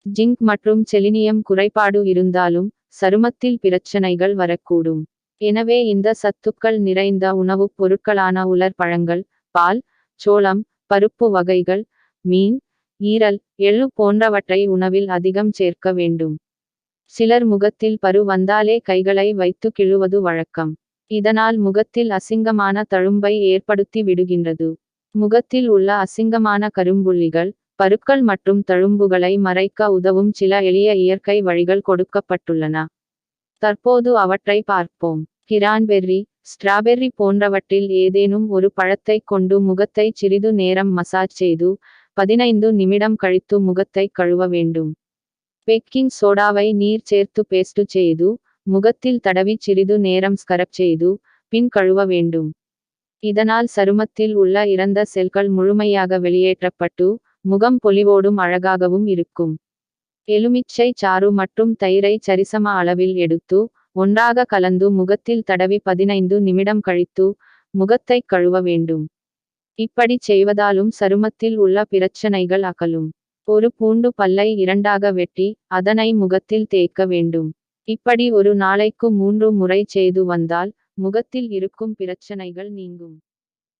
Zinc மற்றும் selenium குறைபாடு இருந்தாலும் சருமத்தில் பிரச்சனைகள் வரக்கூடும். எனவே இந்த சத்துக்கள் நிறைந்த உணவுப் பொருட்களான உலர் பழங்கள், பால், சோளம், பருப்பு வகைகள், மீன், ஈரல், எள்ளு போன்றவற்றை உணவில் அதிகம் சேர்க்க வேண்டும். சிலர் முகத்தில் பரு வந்தாலே கைகளை வைத்து கிழுவது வழக்கம். இதனால் முகத்தில் அசிங்கமான தழும்பை ஏற்படுத்தி விடுகின்றது. முகத்தில் உள்ள அசிங்கமான கரும்புள்ளிகள், பருக்கள் மற்றும் தழும்புகளை மறைக்க உதவும் சில எளிய இயற்கை வழிகள் கொடுக்கப்பட்டுள்ளன. தற்போது அவற்றை பார்ப்போம். கிரான்பெர்ரி, ஸ்ட்ராபெர்ரி போன்றவற்றில் ஏதேனும் ஒரு பழத்தைக் கொண்டு முகத்தை சிறிது நேரம் மசாஜ் செய்து 15 நிமிடம் கழித்து முகத்தை கழுவ வேண்டும். பேக்கிங் சோடாவை நீர் சேர்த்து பேஸ்ட் செய்து முகத்தில் தடவி சிறிது நேரம் ஸ்கரப் செய்து பின் கழுவ வேண்டும். இதனால் சருமத்தில் உள்ள இறந்த செல்கள் முழுமையாக வெளியேற்றப்பட்டு முகம் பொலிவோடும் அழகாகவும் இருக்கும். எலுமிச்சை சாறு மற்றும் தயிரை சரிசம அளவில் எடுத்து ஒன்றாக கலந்து முகத்தில் தடவி 15 நிமிடம் கழித்து முகத்தை கழுவ வேண்டும். இப்படி செய்வதாலும் சருமத்தில் உள்ள பிரச்சனைகள் அகலும். ஒரு பூண்டு பல்லை இரண்டாக வெட்டி அதனை முகத்தில் தேய்க்க வேண்டும். இப்படி ஒரு நாளைக்கு 3 முறை செய்து வந்தால் முகத்தில் இருக்கும் பிரச்சனைகள் நீங்கும்.